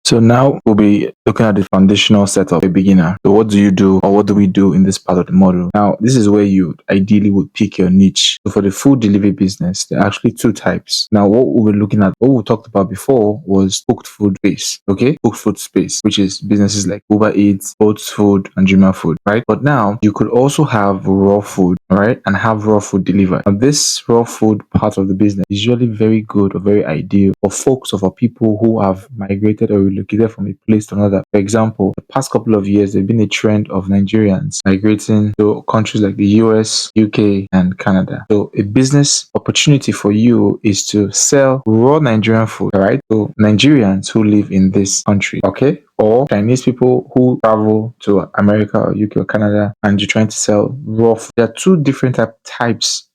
So now we'll be looking at the foundational setup, a beginner. So what do you do, or what do we do in this part of the model? Now, this is where you ideally would pick your niche. So for the food delivery business, there are actually two types. Now, what we were looking at, what we talked about before was cooked food space. Okay, cooked food space, which is businesses like Uber Eats, Oats Food, and Dreamer Food, right? But now you could also have raw food, all right, and have raw food delivered. Now, this raw food part of the business is usually very good or very ideal for folks or for people who have migrated or relocated from a place to another. For example, the past couple of years, there's been a trend of Nigerians migrating to countries like the US, UK, and Canada. So a business opportunity for you is to sell raw Nigerian food, all right? So Nigerians who live in this country, okay? Or Chinese people who travel to America or UK or Canada and you're trying to sell raw food. There are two different types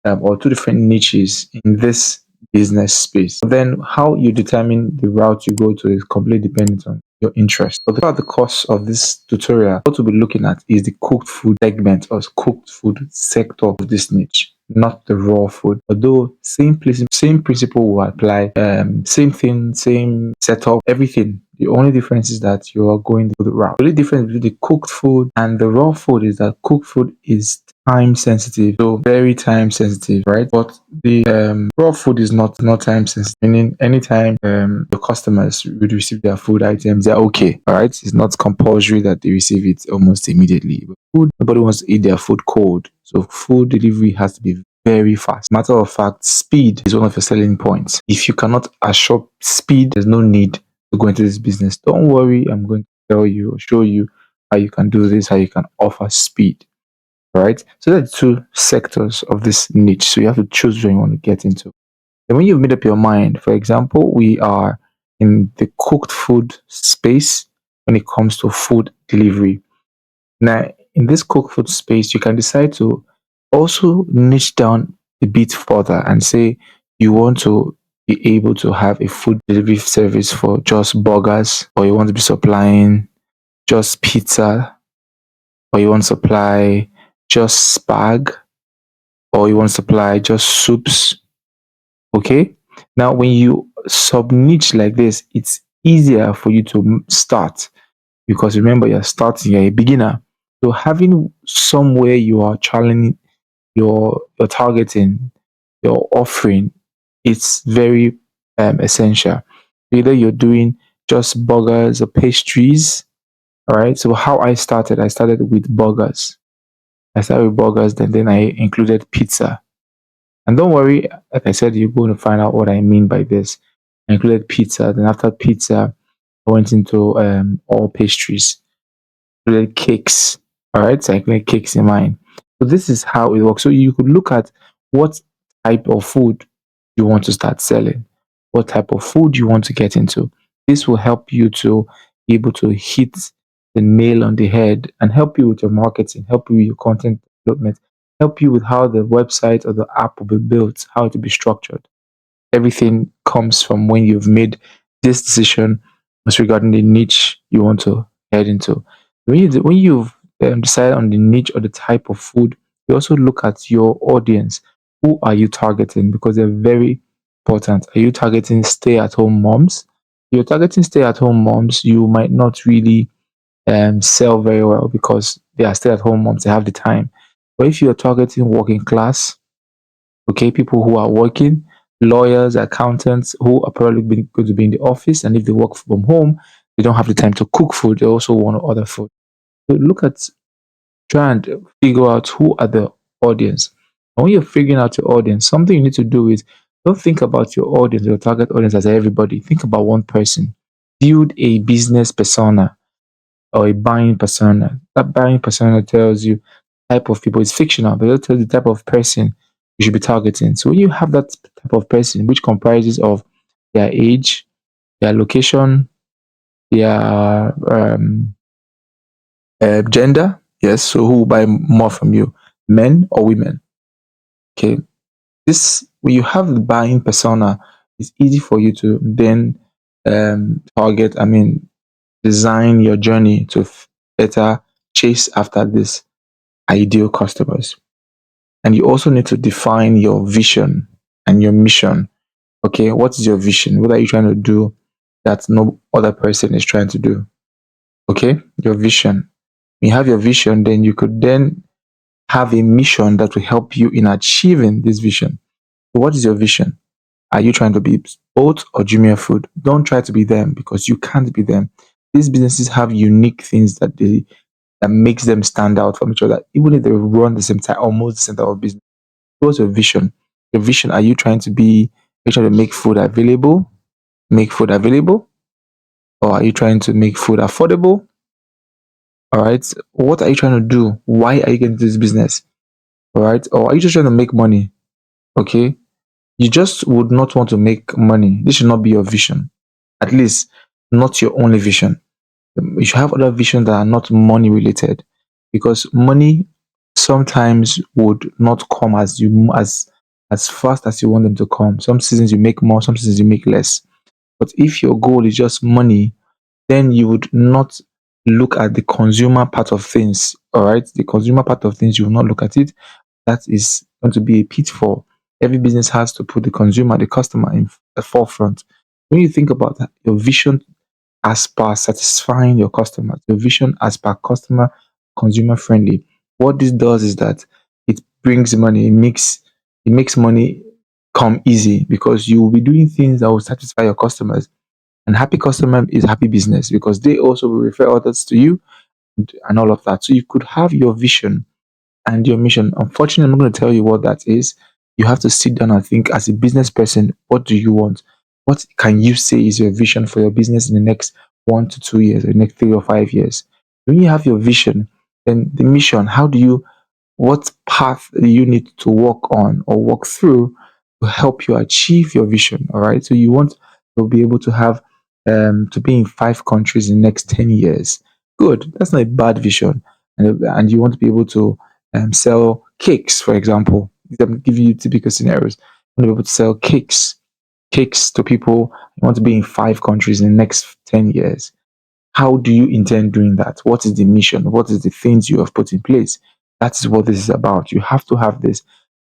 or two different niches in this business space. But then how you determine the route you go to is completely dependent on your interest. But about the course of this tutorial, what we'll be looking at is the cooked food segment or cooked food sector of this niche, not the raw food. Although same principle will apply, same thing, same setup, everything. The only difference is that you are going the route. The only difference between the cooked food and the raw food is that cooked food is time sensitive, so very time sensitive, right? But the raw food is not time sensitive, meaning anytime the customers would receive their food items, they're okay, all right? It's not compulsory that they receive it almost immediately. But food, nobody wants to eat their food cold, so food delivery has to be very fast. Matter of fact, speed is one of your selling points. If you cannot assure speed, there's no need to go into this business. Don't worry, I'm going to tell you or show you how you can do this, how you can offer speed. Right? So there are two sectors of this niche. So you have to choose which one you want to get into. And when you've made up your mind, for example, we are in the cooked food space when it comes to food delivery. Now, in this cooked food space, you can decide to also niche down a bit further and say you want to be able to have a food delivery service for just burgers, or you want to be supplying just pizza, or you want to supply just spag, or you want to supply just soups. Okay. Now, when you sub niche like this, it's easier for you to start because remember, you're starting, you're a beginner. So having somewhere you are challenging your targeting, your offering, it's very essential. Either you're doing just burgers or pastries. All right. So how I started with burgers. I started with burgers, then I included pizza. And don't worry, like I said, you're going to find out what I mean by this. I included pizza. Then after pizza, I went into all pastries, included cakes. All right, so I included cakes in mine. So this is how it works. So you could look at what type of food you want to start selling, what type of food you want to get into. This will help you to be able to hit the nail on the head and help you with your marketing, help you with your content development, help you with how the website or the app will be built, how it will be structured. Everything comes from when you've made this decision as regarding the niche you want to head into. When you've decided on the niche or the type of food, you also look at your audience. Who are you targeting? Because they're very important. Are you targeting stay-at-home moms? If you're targeting stay-at-home moms, you might not really sell very well because they are stay-at-home moms. They have the time. But if you're targeting working class, okay, people who are working, lawyers, accountants who are probably going to be in the office, and if they work from home, they don't have the time to cook food. They also want to order food. So try and figure out who are the audience. And when you're figuring out your audience, something you need to do is don't think about your audience, your target audience as everybody. Think about one person. Build a business persona or a buying persona. That buying persona tells you type of people. It's fictional, but it'll tell you the type of person you should be targeting. So when you have that type of person, which comprises of their age, their location, their gender, yes, so who will buy more from you, men or women? Okay, this when you have the buying persona, it's easy for you to then target. I mean, design your journey to better chase after this ideal customers. And you also need to define your vision and your mission. Okay, what is your vision? What are you trying to do that no other person is trying to do. Okay, your vision. When you have your vision, then you could then have a mission that will help you in achieving this vision. So what is your vision? Are you trying to be Bolt or Jumia Food? Don't try to be them because you can't be them. These businesses have unique things that makes them stand out from each other, even if they run the same time, almost the same type of business. What's your vision? Your vision, are you trying to be, are you trying to make food available, or are you trying to make food affordable? All right. What are you trying to do? Why are you getting into this business? All right. Or are you just trying to make money? Okay. You just would not want to make money. This should not be your vision. At least not your only vision. You should have other visions that are not money related, because money sometimes would not come as fast as you want them to come. Some seasons you make more, some seasons you make less. But if your goal is just money, then you would not look at the consumer part of things. All right, the consumer part of things, you will not look at it. That is going to be a pitfall. Every business has to put the consumer, the customer in the forefront. When you think about that, your vision as per satisfying your customers, your vision as per customer, consumer friendly. What this does is that it brings money, it makes money come easy, because you will be doing things that will satisfy your customers. And happy customer is happy business, because they also will refer others to you, and all of that. So you could have your vision and your mission. Unfortunately, I'm not going to tell you what that is. You have to sit down and think, as a business person, what do you want? What can you say is your vision for your business in the next 1 to 2 years, or the next 3 or 5 years? When you have your vision, then the mission, what path do you need to walk on or walk through to help you achieve your vision? All right. So you want to be able to have to be in 5 countries in the next 10 years. Good. That's not a bad vision. And you want to be able to sell cakes, for example. I'm giving you typical scenarios. You want to be able to sell cakes to people. You want to be in 5 countries in the next 10 years. How do you intend doing that? What is the mission? What is the things you have put in place? That is what this is about. You have to have this.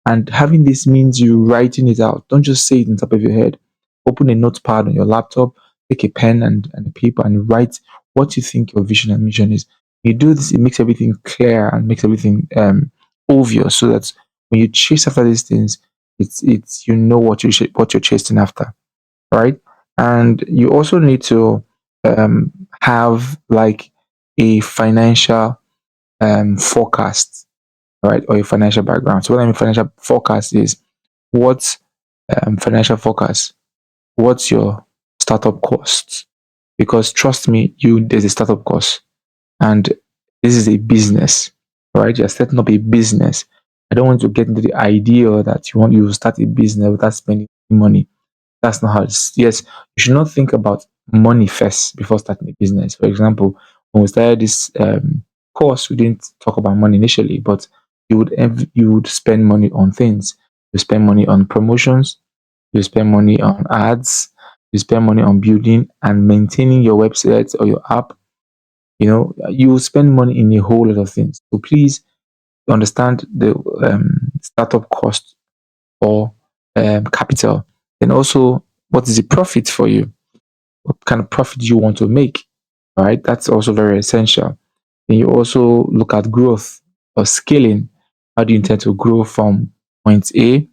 And having this means you writing it out. Don't just say it on top of your head. Open a notepad on your laptop, take a pen and a paper, and write what you think your vision and mission is. You do this, it makes everything clear and makes everything obvious, so that when you chase after these things, it's you know what you're chasing after, right? And you also need to have like a financial forecast, right, or a financial background. So what I mean financial forecast is, what financial forecast? What's your startup costs? Because trust me, you there's a startup cost, and this is a business, right? You're setting up a business. I don't want to get into the idea that you start a business without spending money. That's not how it's. Yes, you should not think about money first before starting a business. For example, when we started this course, we didn't talk about money initially, but you would spend money on things. You spend money on promotions. You spend money on ads. You spend money on building and maintaining your website or your app. You will spend money in a whole lot of things. So please understand the startup cost, or capital. Then also, what is the profit for you? What kind of profit do you want to make? All right, that's also very essential. Then you also look at growth or scaling. How do you intend to grow from point A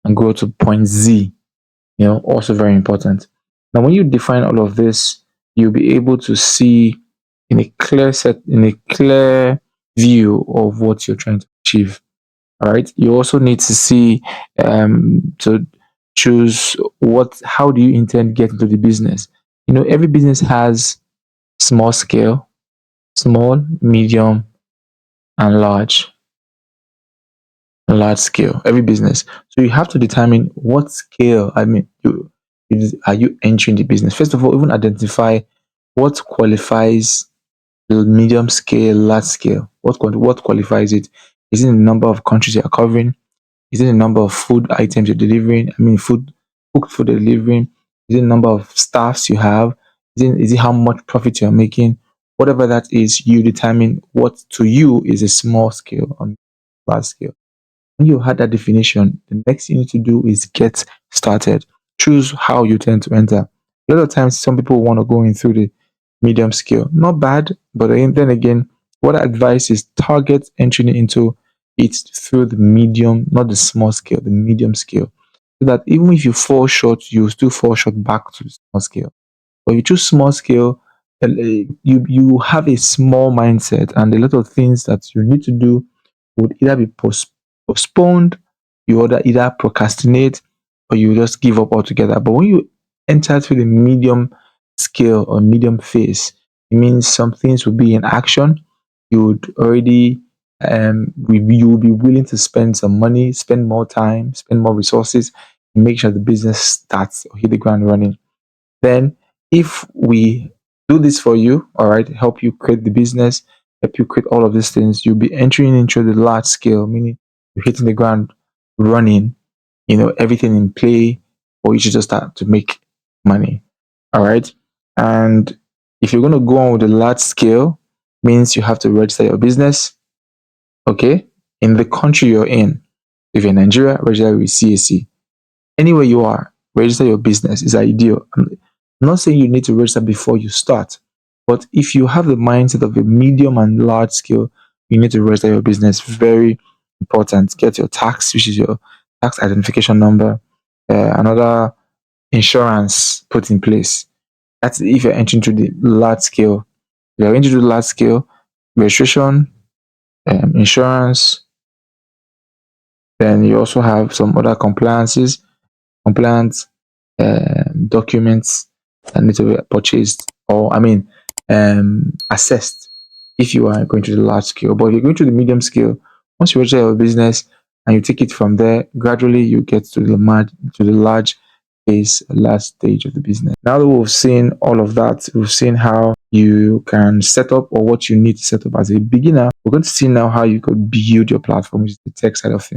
and grow to point Z? Also very important. Now, when you define all of this, you'll be able to see in a clear view of what you're trying to achieve. All right. You also need to see to choose how do you intend to get into the business. Every business has small scale, small, medium, and large scale. Every business. So you have to determine what scale. I mean, are you entering the business? First of all, even identify what qualifies the medium scale, large scale. What qualifies it? Is it the number of countries you are covering? Is it the number of food items you're delivering? I mean, cooked food you're delivering? Is it the number of staffs you have? Is it how much profit you're making? Whatever that is, you determine what to you is a small scale or large scale. When you had that definition, the next thing you need to do is get started. Choose how you tend to enter. A lot of times, some people want to go in through the medium scale. Not bad, but then again, what I advise is target entering into it through the medium, not the small scale, the medium scale. So that even if you fall short, you still fall short back to the small scale. But if you choose small scale, you have a small mindset, and a lot of things that you need to do would either be postponed, you either procrastinate, or you just give up altogether. But when you enter through the medium scale or medium phase, it means some things will be in action. You would already you will be willing to spend some money, spend more time, spend more resources, and make sure the business starts or hit the ground running. Then, if we do this for you, all right, help you create the business, help you create all of these things, you'll be entering into the large scale, meaning you're hitting the ground running, everything in play, or you should just start to make money. All right. And if you're going to go on with the large scale, means you have to register your business, okay, in the country you're in. If you're in Nigeria, register with CAC. Anywhere you are, register your business is ideal. I'm not saying you need to register before you start, but if you have the mindset of a medium and large scale, you need to register your business. Very important. Get your tax, which is your tax identification number, another insurance put in place. That's if you're entering to the large scale. If you're entering to the large scale, registration, insurance, then you also have some other compliance documents that need to be purchased, or assessed if you are going to the large scale. But if you're going to the medium scale, once you register your business and you take it from there, gradually you get to the large phase, last stage of the business. Now that we've seen all of that, we've seen how you can set up or what you need to set up as a beginner. We're going to see now how you could build your platform, which is the tech side of things.